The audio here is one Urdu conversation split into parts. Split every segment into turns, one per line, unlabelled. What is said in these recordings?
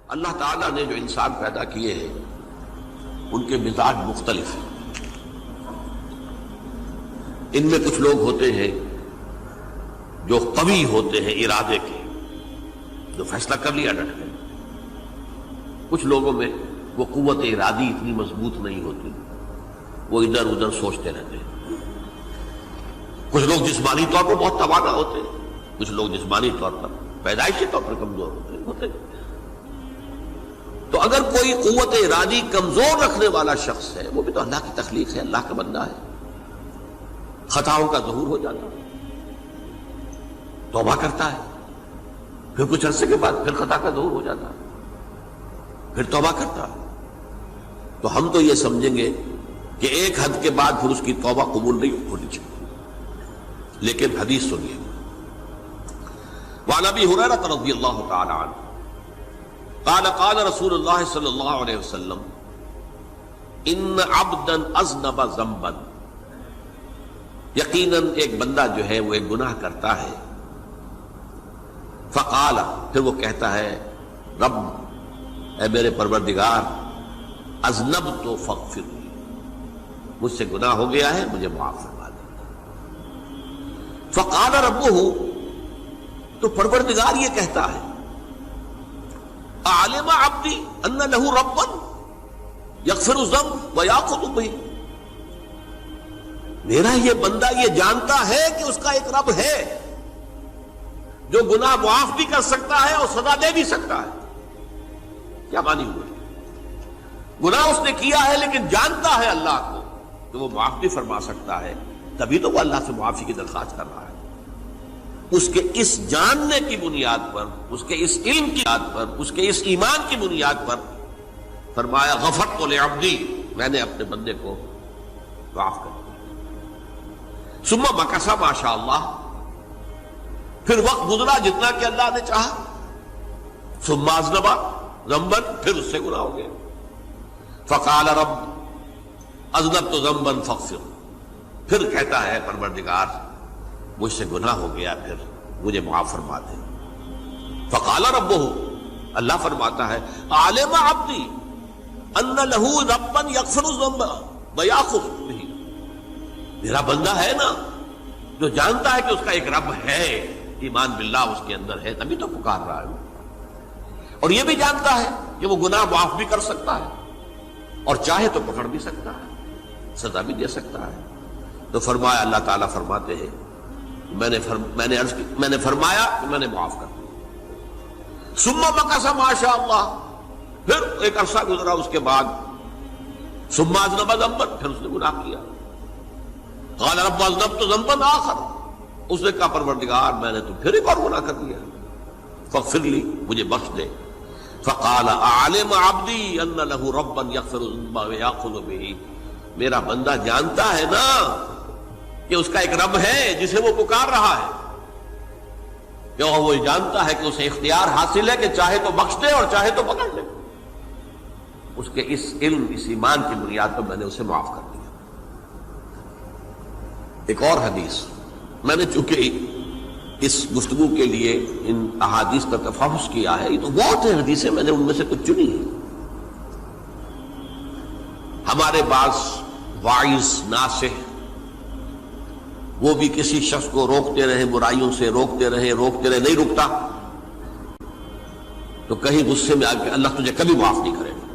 اللہ تعالیٰ نے جو انسان پیدا کیے ہیں ان کے مزاج مختلف ہیں. ان میں کچھ لوگ ہوتے ہیں جو قوی ہوتے ہیں ارادے کے، جو فیصلہ کر لیا ڈٹ گئے. کچھ لوگوں میں وہ قوت ارادی اتنی مضبوط نہیں ہوتی، وہ ادھر ادھر سوچتے رہتے ہیں. کچھ لوگ جسمانی طور پر بہت توانا ہوتے ہیں، کچھ لوگ جسمانی طور پر پیدائشی طور پر کمزور ہوتے ہیں. تو اگر کوئی قوت ارادی کمزور رکھنے والا شخص ہے، وہ بھی تو اللہ کی تخلیق ہے، اللہ کا بندہ ہے. خطاؤں کا ظہور ہو جاتا ہے، توبہ کرتا ہے، پھر کچھ عرصے کے بعد پھر خطا کا ظہور ہو جاتا ہے، پھر توبہ کرتا ہے. تو ہم تو یہ سمجھیں گے کہ ایک حد کے بعد پھر اس کی توبہ قبول نہیں ہونی چاہیے. لیکن حدیث سنیے. وعن ابی ہریرہ رضی اللہ تعالی عنہ قال قال رسول اللہ صلی اللہ علیہ وسلم ان عبدا اذنب ذنبا، یقیناً ایک بندہ جو ہے وہ ایک گناہ کرتا ہے. فقال، پھر وہ کہتا ہے رب، اے میرے پروردگار، اذنبت فاغفر لی، مجھ سے گناہ ہو گیا ہے، مجھے معاف فرما دے. فقال ربہ، تو پروردگار یہ کہتا ہے اعلم عبدی ان لہ ربا یغفر الذنب ویأخذ بہ، میرا یہ بندہ یہ جانتا ہے کہ اس کا ایک رب ہے جو گناہ معاف بھی کر سکتا ہے اور سزا دے بھی سکتا ہے. کیا مانی ہوئے؟ گناہ اس نے کیا ہے لیکن جانتا ہے اللہ کو کہ وہ معاف بھی فرما سکتا ہے، تبھی تو وہ اللہ سے معافی کی درخواست کر رہا ہے. اس کے اس جاننے کی بنیاد پر، اس کے اس علم کی بنیاد پر، اس کے اس ایمان کی بنیاد پر فرمایا غفرت لعبدی، میں نے اپنے بندے کو معاف کر دیا. ثم مکث ما شاء اللہ، پھر وقت گزرا جتنا کہ اللہ نے چاہا. ثم اذنب ذنبا، پھر اس سے گناہ ہو گیا. فقال رب اذنبت ذنبا فاغفر، پھر کہتا ہے پروردگار مجھ سے گناہ ہو گیا، پھر مجھے معاف فرما دے. فقال ربہ، اللہ فرماتا ہے عالم عبدی ان لہ ربا یغفر الذنب ویأخذ بہ، میرا بندہ ہے نا جو جانتا ہے کہ اس کا ایک رب ہے، ایمان باللہ اس کے اندر ہے، تبھی تو پکار رہا ہے. اور یہ بھی جانتا ہے کہ وہ گناہ معاف بھی کر سکتا ہے اور چاہے تو پکڑ بھی سکتا ہے، سزا بھی دے سکتا ہے. تو فرمایا، اللہ تعالیٰ فرماتے ہیں میں نے فرمایا کہ میں نے معاف کر دیا. ثم مکث ما شاء اللہ، پھر ایک عرصہ گزرا اس کے بعد. ثم اذنب ذنبا، پھر اس نے گناہ کیا. قال رب اذنبت ذنبا آخر، اس نے کہا پروردگار میں نے تو پھر ایک اور گناہ کر دیا، فاغفر لی، مجھے بخش دے. فقال اعلم عبدی ان لہ ربا یغفر الذنب ویأخذ بہ، میرا بندہ جانتا ہے نا کہ اس کا ایک رب ہے جسے وہ پکار رہا ہے، کیوں وہ جانتا ہے کہ اسے اختیار حاصل ہے کہ چاہے تو بخش دے اور چاہے تو پکڑ لے. اس کے اس علم، اس ایمان کی بنیاد پر میں نے اسے معاف کر دیا. ایک اور حدیث، میں نے چونکہ اس گفتگو کے لیے ان احادیث کا تفحص کیا ہے، یہ تو بہت ہیں حدیثیں، میں نے ان میں سے کچھ چنی ہیں. ہمارے بعض واعظ ناصح وہ بھی کسی شخص کو روکتے رہے، برائیوں سے روکتے رہے، نہیں رکتا، تو کہیں غصے میں آ کے اللہ تجھے کبھی معاف نہیں کرے گا.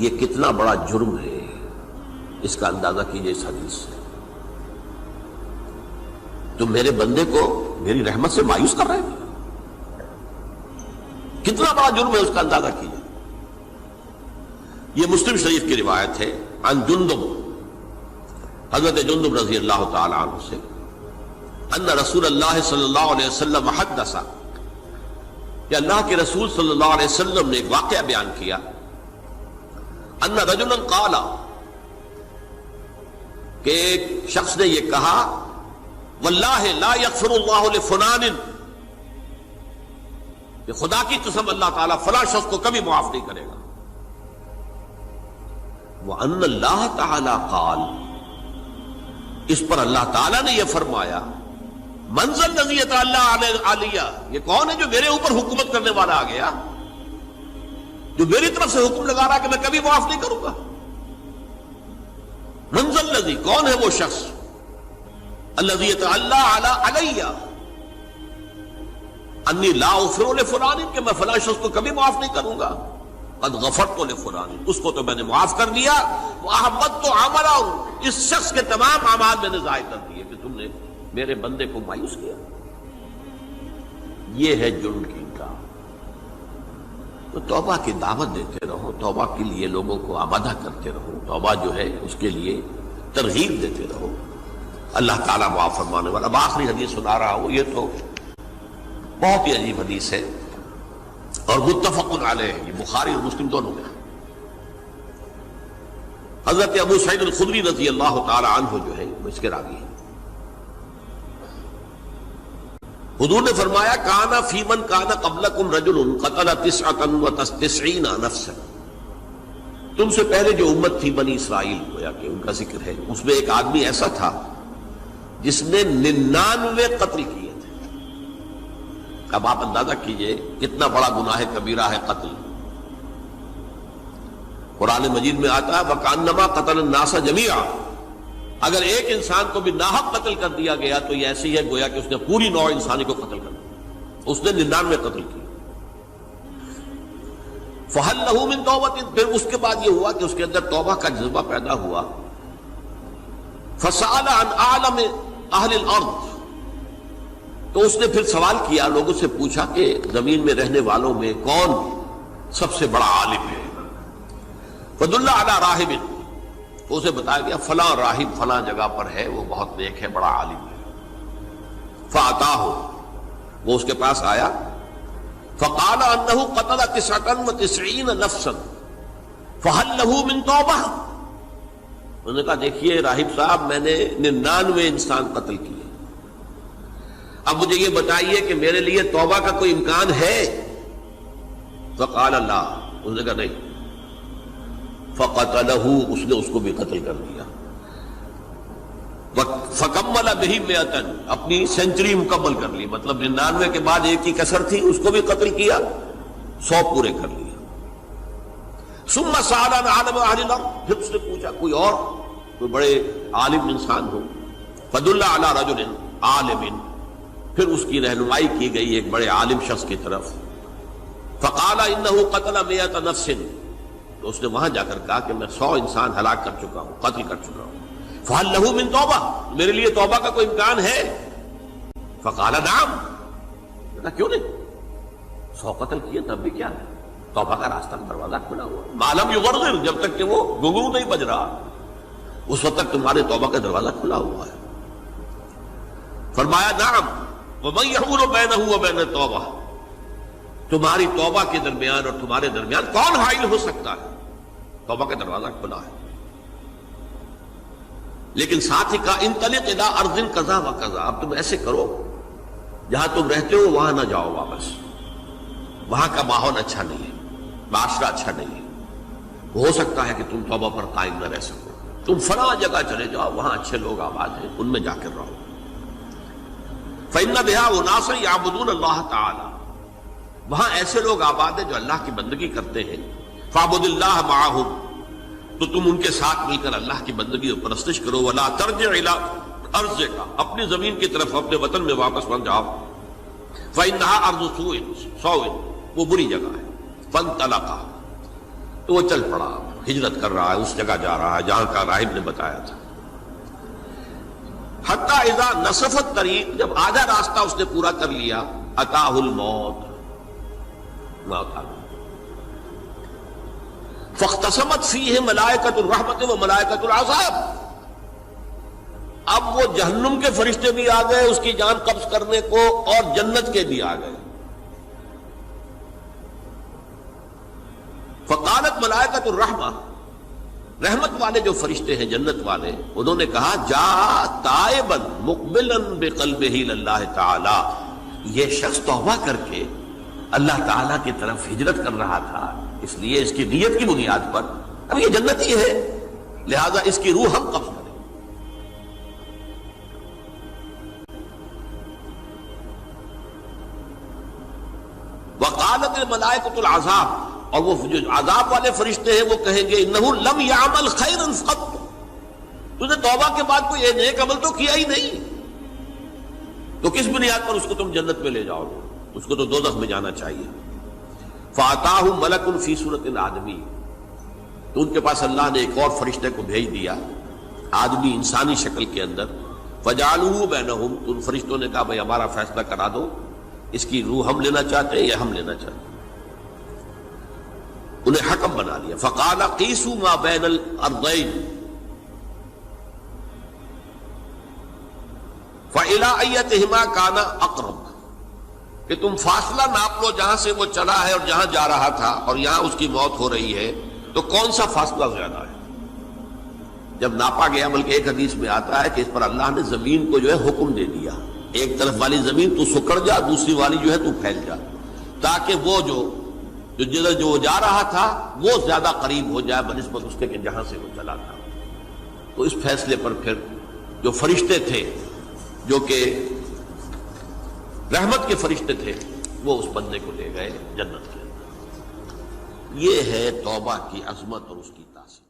یہ کتنا بڑا جرم ہے، اس کا اندازہ کیجئے اس حدیث سے. تو میرے بندے کو میری رحمت سے مایوس کر رہے ہیں، کتنا بڑا جرم ہے، اس کا اندازہ کیجئے. یہ مسلم شریف کی روایت ہے عن جندب، حضرت جندب رضی اللہ تعالی عنہ سے، ان رسول اللہ صلی اللہ علیہ وسلم حدث، کہ اللہ کے رسول صلی اللہ علیہ وسلم نے ایک واقعہ بیان کیا. ان رجلا قال، کہ ایک شخص نے یہ کہا واللہ لا یغفر اللہ لفلان، کہ خدا کی قسم اللہ تعالیٰ فلاں شخص کو کبھی معاف نہیں کرے گا. وان اللہ تعالی قال، اس پر اللہ تعالیٰ نے یہ فرمایا منزل الذی یتعلی علیہ، یہ کون ہے جو میرے اوپر حکومت کرنے والا آ گیا، جو میری طرف سے حکم لگا رہا کہ میں کبھی معاف نہیں کروں گا؟ منزل الذی، کون ہے وہ شخص، الذی یتعلی علیہ انی لا اغفر لفلان، کہ میں فلاں شخص کو کبھی معاف نہیں کروں گا، قد غفرت لفلان، اس کو تو میں نے معاف کر دیا، واحبطت عملہ، اس شخص کے تمام اعمال میں نے ضائع کر دیے کہ تم نے میرے بندے کو مایوس کیا۔ یہ ہے جرم کی انکار۔ تو توبہ کی دعوت دیتے رہو، توبہ کے لیے لوگوں کو آمادہ کرتے رہو، توبہ جو ہے اس کے لیے ترغیب دیتے رہو، اللہ تعالیٰ معاف فرمانے والا۔ اب آخری حدیث سنا رہا ہوں، یہ تو بہت ہی عجیب حدیث ہے اور متفق علیہ، یہ بخاری اور مسلم دونوں میں۔ حضرت ابو سعید الخدری رضی اللہ تعالی عنہ جو ہے وہ اس کے راوی ہیں۔ حضور نے فرمایا کانا فی من کانا قبلکم رجل قتل 99 نفسا، تم سے پہلے جو امت تھی بنی اسرائیل، گویا کہ ان کا ذکر ہے، اس میں ایک آدمی ایسا تھا جس نے 99 قتل کیے تھے۔ اب آپ اندازہ کیجئے کتنا بڑا گناہ کبیرہ ہے قتل۔ قرآن مجید میں آتا ہے وَكَأَنَّمَا قَتَلَ النَّاسَ جَمِيعًا، اگر ایک انسان کو بھی ناحق قتل کر دیا گیا تو یہ ایسی ہے گویا کہ اس نے پوری نوع انسانی کو قتل کر دیا، اس نے 99 قتل کیے۔ فَهَلْ لَهُ مِن تَوْبَةٍ، پھر اس کے بعد یہ ہوا کہ اس کے اندر توبہ کا جذبہ پیدا ہوا۔ فَسَأَلَ عَنْ أَعْلَمِ أَهْلِ الْأَرْضِ، تو اس نے پھر سوال کیا، لوگوں سے پوچھا کہ زمین میں رہنے والوں میں کون سب سے بڑا عالم ہے۔ فَدُلَّ عَلَى رَاهِبٍ، تو اسے بتایا گیا فلاں راہب فلاں جگہ پر ہے، وہ بہت نیک ہے، بڑا عالم ہے۔ فَأَتَاهُ، وہ اس کے پاس آیا، فَقَالَ أَنَّهُ قَتَلَ 99 نَفْسًا فَهَلْ لَهُ مِن تَوْبَةٍ، انہوں نے کہا دیکھیے راہب صاحب، میں نے 99 انسان قتل کیے، اب مجھے یہ بتائیے کہ میرے لیے توبہ کا کوئی امکان ہے؟ فَقَالَ لَا، انہوں نے کہا نہیں۔ فَقَتَلَهُ، اس نے اس کو بھی قتل کر دیا۔ فَكَمَّلَ بِهِ 100، اپنی سینچری مکمل کر لی، مطلب 99 کے بعد ایک ہی کسر تھی، اس کو بھی قتل کیا، 100 پورے کر لیا۔ ثُمَّ سَأَلَ عَنْ عَالِمِ أَهْلِ الْأَرْضِ، پھر اس نے پوچھا کوئی اور کوئی بڑے عالم انسان ہو۔ فَدُلَّ عَلَى رَجُلٍ عَالِمٍ، پھر اس کی رہنمائی کی گئی ایک بڑے عالم شخص کی طرف۔ فَقَالَ إِنَّهُ قَتَلَ 100 نَفْسٍ، تو اس نے وہاں جا کر کہا کہ میں 100 انسان ہلاک کر چکا ہوں، قتل کر چکا ہوں۔ فَهَلْ لَهُ مِن تَوْبَةٍ، میرے لیے توبہ کا کوئی امکان ہے؟ فَقَالَ نَعَمْ، کہا کیوں نہیں، 100 قتل کیے تب بھی کیا ہے، توبہ کا راستہ دروازہ کھلا ہوا، مَا لَمْ يُغَرْغِرْ، جب تک کہ وہ گھنگرو نہیں بج رہا، اس وقت تک تمہارے توبہ کا دروازہ کھلا ہوا ہے۔ فرمایا نعم، وَمَن يَحُولُ بَيْنَهُ وَبَيْنَ التَّوْبَةِ، تمہاری توبہ کے درمیان اور تمہارے درمیان کون حائل ہو سکتا ہے؟ توبہ کا دروازہ کھلا ہے۔ لیکن ساتھ ہی کہا انطلق الی ارض کذا و کذا، اب تم ایسے کرو جہاں تم رہتے ہو وہاں نہ جاؤ واپس، وہاں کا ماحول اچھا نہیں ہے، معاشرہ اچھا نہیں ہے، ہو سکتا ہے کہ تم توبہ پر قائم نہ رہ سکو، تم فلاں جگہ چلے جاؤ، وہاں اچھے لوگ آباد ہیں، ان میں جا کر رہو۔ فإن بها اناس یعبدون اللہ تعالی، وہاں ایسے لوگ آباد ہیں جو اللہ کی بندگی کرتے ہیں۔ فاعبد اللہ معہم، تو تم ان کے ساتھ مل کر اللہ کی بندگی اور پرستش کرو۔ ولا ترجع الی ارضک، اپنی زمین کی طرف اپنے وطن میں واپس بن جاؤ۔ فإنها ارض سوء، وہ بری جگہ ہے۔ فانطلقا، تو وہ چل پڑا، ہجرت کر رہا ہے، اس جگہ جا رہا ہے جہاں کا راہب نے بتایا تھا۔ حتی اذا نصف الطریق، جب آدھا راستہ اس نے پورا کر لیا، اتاہ الموت، موت آ گئی۔ فاختصمت فیہ ملائکۃ الرحمت و ملائکۃ العذاب، اب وہ جہنم کے فرشتے بھی آ گئے اس کی جان قبض کرنے کو، اور جنت کے بھی آ گئے۔ فقالت ملائکۃ الرحمہ، رحمت والے جو فرشتے ہیں جنت والے، انہوں نے کہا جا تائبا مقبلا بقلبہ اللہ تعالی، یہ شخص توبہ کر کے اللہ تعالیٰ کی طرف ہجرت کر رہا تھا، اس لیے اس کی نیت کی بنیاد پر اب یہ جنتی ہے، لہذا اس کی روح ہم قبض کریں۔ وقالت الملائکۃ العذاب، اور وہ جو عذاب والے فرشتے ہیں وہ کہیں گے انہ لم یعمل خیرا قط، تو نے توبہ کے بعد کوئی نیک عمل تو کیا ہی نہیں، تو کس بنیاد پر اس کو تم جنت میں لے جاؤ گے؟ اس کو تو دوزخ میں جانا چاہیے۔ فاتاہ ملک فی صورت الآدمی، تو ان کے پاس اللہ نے ایک اور فرشتے کو بھیج دیا آدمی انسانی شکل کے اندر، فجعلوہ بینہم، تو ان فرشتوں نے کہا بھائی ہمارا فیصلہ کرا دو، اس کی روح ہم لینا چاہتے ہیں یا ہم لینا چاہتے ہیں، انہیں حکم بنا لیا۔ فقال قیسوا ما بین الارضین فإلی ایتہما کان اقرب، کہ تم فاصلہ ناپ لو جہاں سے وہ چلا ہے اور جہاں جا رہا تھا اور یہاں اس کی موت ہو رہی ہے، تو کون سا فاصلہ زیادہ ہے؟ جب ناپا گیا، بلکہ ایک حدیث میں آتا ہے کہ اس پر اللہ نے زمین کو جو ہے حکم دے دیا، ایک طرف والی زمین تو سکڑ جا، دوسری والی جو ہے تو پھیل جا، تاکہ وہ جدھر جو وہ جا رہا تھا وہ زیادہ قریب ہو جائے بنسبت اس کے کہ جہاں سے وہ چلا تھا۔ تو اس فیصلے پر پھر جو فرشتے تھے، جو کہ رحمت کے فرشتے تھے، وہ اس بندے کو لے گئے جنت کے اندر۔ یہ ہے توبہ کی عظمت اور اس کی تاثیر۔